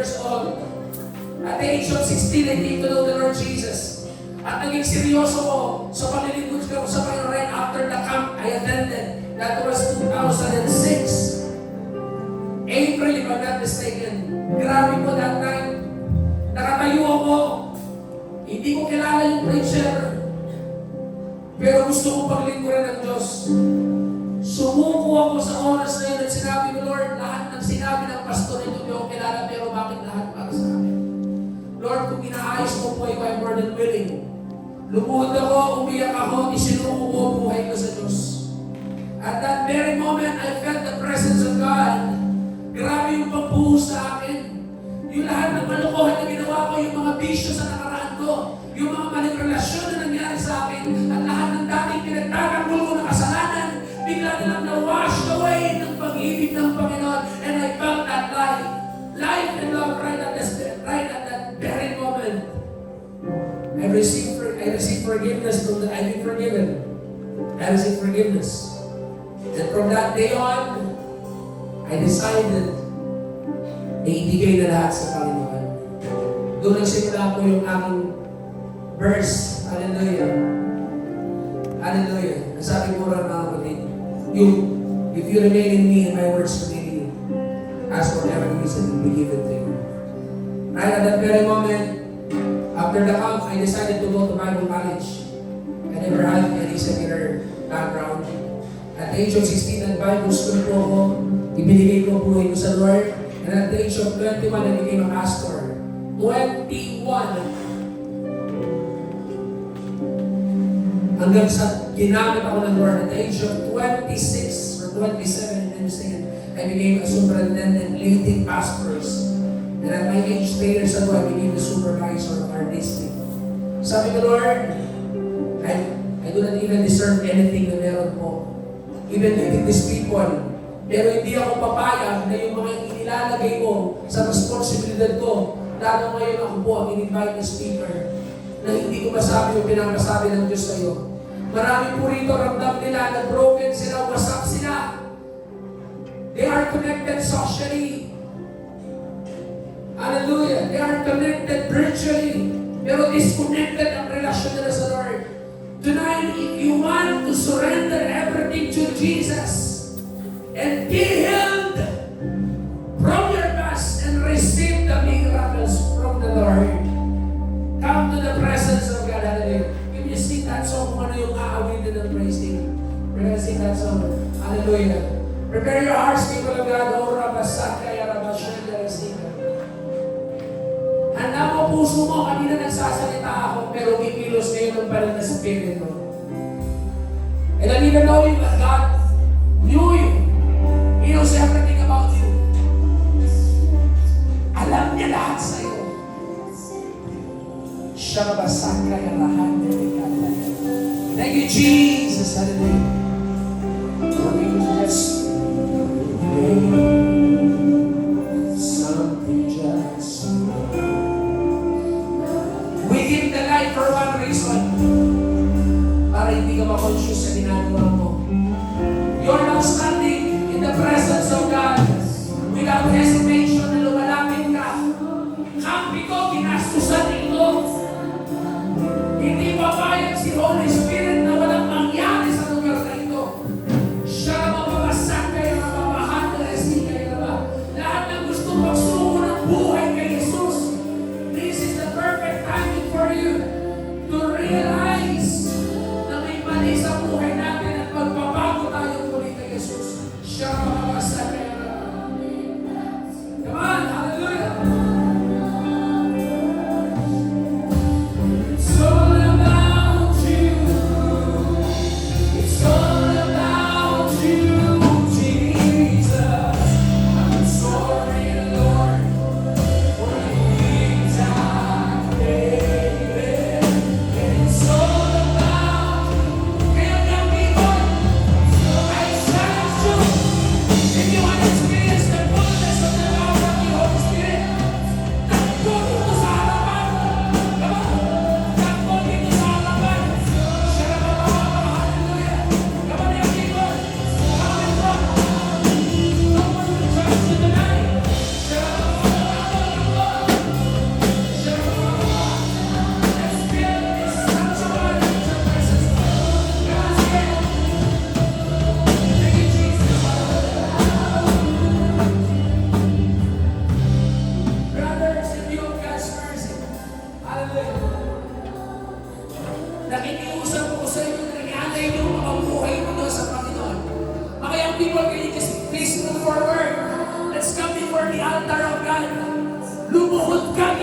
years old. At the age of 16, I came to know the Lord Jesus. At naging seryoso ko sa paglilingkod ko sa Panginoon right after the camp I attended. That was 2006. April, if I'm not mistaken. Grabe po that time. Nakatayo ako. Hindi ko kilala yung preacher. Pero gusto ko paglingkuran ng Diyos. Sumuko ako sa oras na yun at sinabi ko, Lord, lahat ng sinabi ng pastor ito hindi ko kilala, pero bakit lahat para sa akin? Lord, kung inaayos mo po ikaw, I'm more than willing. Lumuhod ako, umiyak ako, isinuko ko buhay ko sa Diyos. At that very moment, I felt the presence of God. Grabe yung pagbuhos sa akin. Yung lahat ng malukuhan na ginawa ko, yung mga bisyo sa nakaraan ko, yung mga maling relasyon na nangyari sa akin, at lahat ng dating pinagtatanggol ko na kasalanan, bigla nilang na-washed away ng pag-ibig ng Panginoon, and I felt that life and love right at that very moment. I received forgiveness from that. I've been forgiven. I received forgiveness. And from that day on, I decided na ibigay na lahat sa Panginoon. Doon nagsimula po yung aking verse. Hallelujah. Hallelujah. Nasabi ko rin mga kapatid, if you remain in me and my words remain in you, ask whatever you need and be given to you. Right at that very moment, after the camp, I decided to go to Bible college. I never had any secular background. At the age of 16, nag-Bible school po ako. Ibinigay ko buhay ko sa Lord. And at the age of 21, I became a pastor. 21. Hanggang sa ginamit ako ng Lord. At the age of 26 or 27, I became a superintendent leading pastors. And at my age 3 years ago, I became the supervisor of our district. Sabi ko, Lord, I do not even deserve anything na meron po. Even leading these people. Pero hindi ako papayag na yung mga inilalagay ko sa responsibilidad ko, lalo ngayon ako po ang in-invite na speaker, na hindi ko masabi o pinapasabi ng Diyos sa'yo. Marami po rito ramdam nila na broken sila, wasak sila. They are connected socially. Hallelujah. They are connected virtually. Pero disconnected ang relasyon nila sa Lord. Tonight, if you want to surrender everything to Jesus and be healed from your past and receive the miracles from the Lord, come to the presence of God. Hallelujah. If you sing that song, kung ano yung aawitin ng praise Him. We're going to sing that song. Hallelujah. Prepare your hearts, people of God. O Rabasakaya Rabashaya Rasika. Handa mo puso mo, kanina nagsasalita ako, pero umikilos ngayon ng parang na spirit mo. And I even know you, but God knew you. He knows everything about you. Alam niya lahat sa'yo. Shabasakaya Rahanda. Thank you, Jesus. Hallelujah. Just something just we give the life for one reason, para hindi ka ma-conscious sa ginagawa mo. You're now standing in the presence of God without hesitation na lumalapit ka. Kampi ko, ginastusan ito. Hindi papayag si Holy Spirit na walang mangyari sa lugar na ito. Siya mapapasak kayo, mapapahan na resi kayo na. Lahat ng gusto magsuko ng buhay kay Jesus, this is the perfect timing for you to realize na may mali sa buhay natin at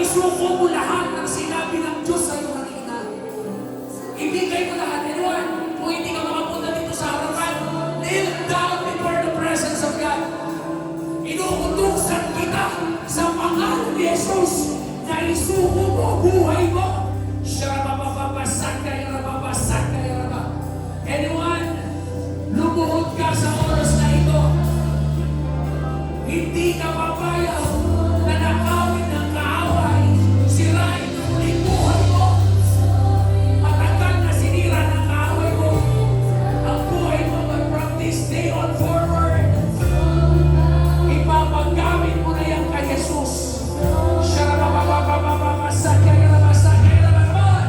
isuko mo lahat ng sinabi ng Diyos sa iyo kanina. Ibigay mo lahat. Anyone, kung hindi ka makapunta dito sa harapan, kneel down before the presence of God. Inuutusan kita sa pangalan ni Jesus na isuko mo buhay mo. Siya mapapabasag kayo na mapabasag kayo na ba? Anyone, lumuhod ka sa oras na ito. Hindi ka papayag na nakawin ng kaaway. Sirain ang uling buhay mo. Matagal na sinira ng kaaway mo. Ang buhay mo from this day on forward. Ipapagamit mo na yan kay Jesus. Siya na mapapapapapasag kayo na masag kayo na naman.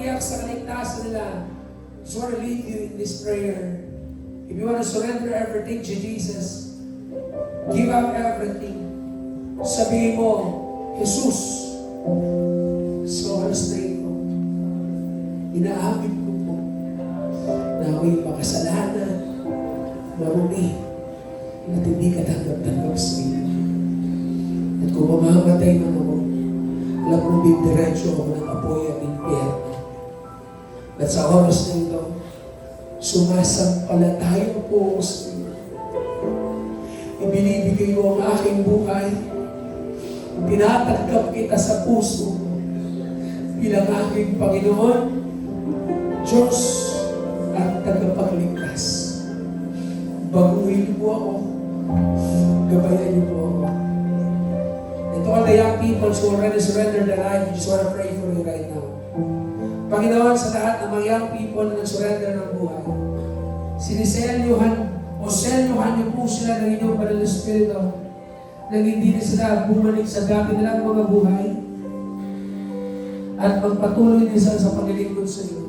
tiyak sa kaligtasan nila. I just want to lead you in this prayer. If you want to surrender everything to Jesus, give up everything. Sabihin mo, Jesus, sa oras na ito, inaamin ko po na ako'y makasalanan, marumi, at hindi ka tanggap-tanggap sa iyo. At kung mamamatay man ako, alam mo, diretso ako ng apoy at impyerno. At sa oras na ito, sumasampalataya po ako sa iyo. Ibinibigay mo ang aking buhay. Tinatanggap kita sa puso bilang aking Panginoon, Diyos at tagapagligtas. Baguhin mo ako. Gabayan niyo po ako. And to all the young people who already surrendered their life, we just want to pray for you right now. Panginoon, sa lahat ng mga young people na nag-surrender ng buhay, siniselyuhan o selyuhan niyo po sila ng inyong banal na Espiritu nang hindi na sila bumalik sa dati nilang mga buhay at magpatuloy din sila sa paglilingkod sa iyo.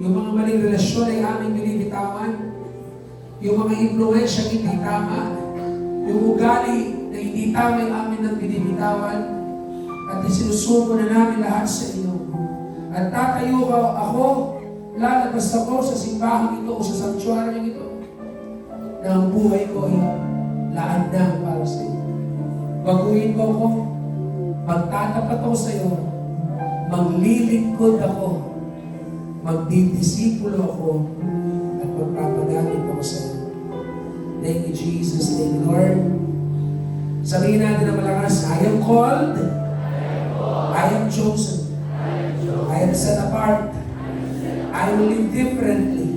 Yung mga maling relasyon ay aming binibitawan, yung mga impluensyang hindi tama, yung ugali na hindi tama yung amin ng binibitawan, at isinusuko na namin lahat sa iyo. At tatayo ako, lalabas ako sa simbahan ito o sa sanctuary ito, na ang buhay ko ay laandang para sa iyo. Baguhin mo ako, magtatapat ako sa iyo, maglilingkod ako, magdidisipulo ako, at magpapagamit ako sa iyo. Thank you, Jesus. Thank you, Lord. Sabihin natin na malakas, I am called, I am chosen, I am set apart, I will live differently,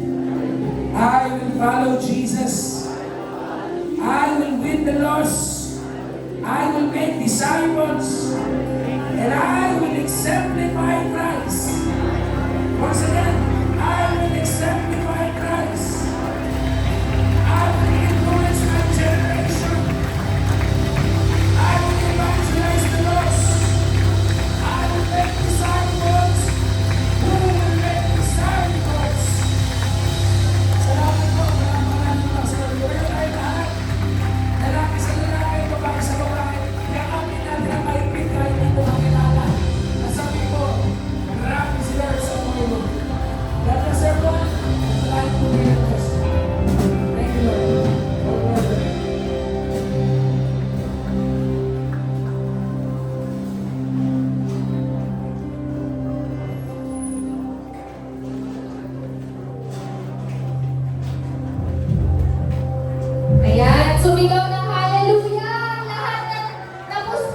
I will follow Jesus, I will win the lost, I will make disciples, and I will exemplify Christ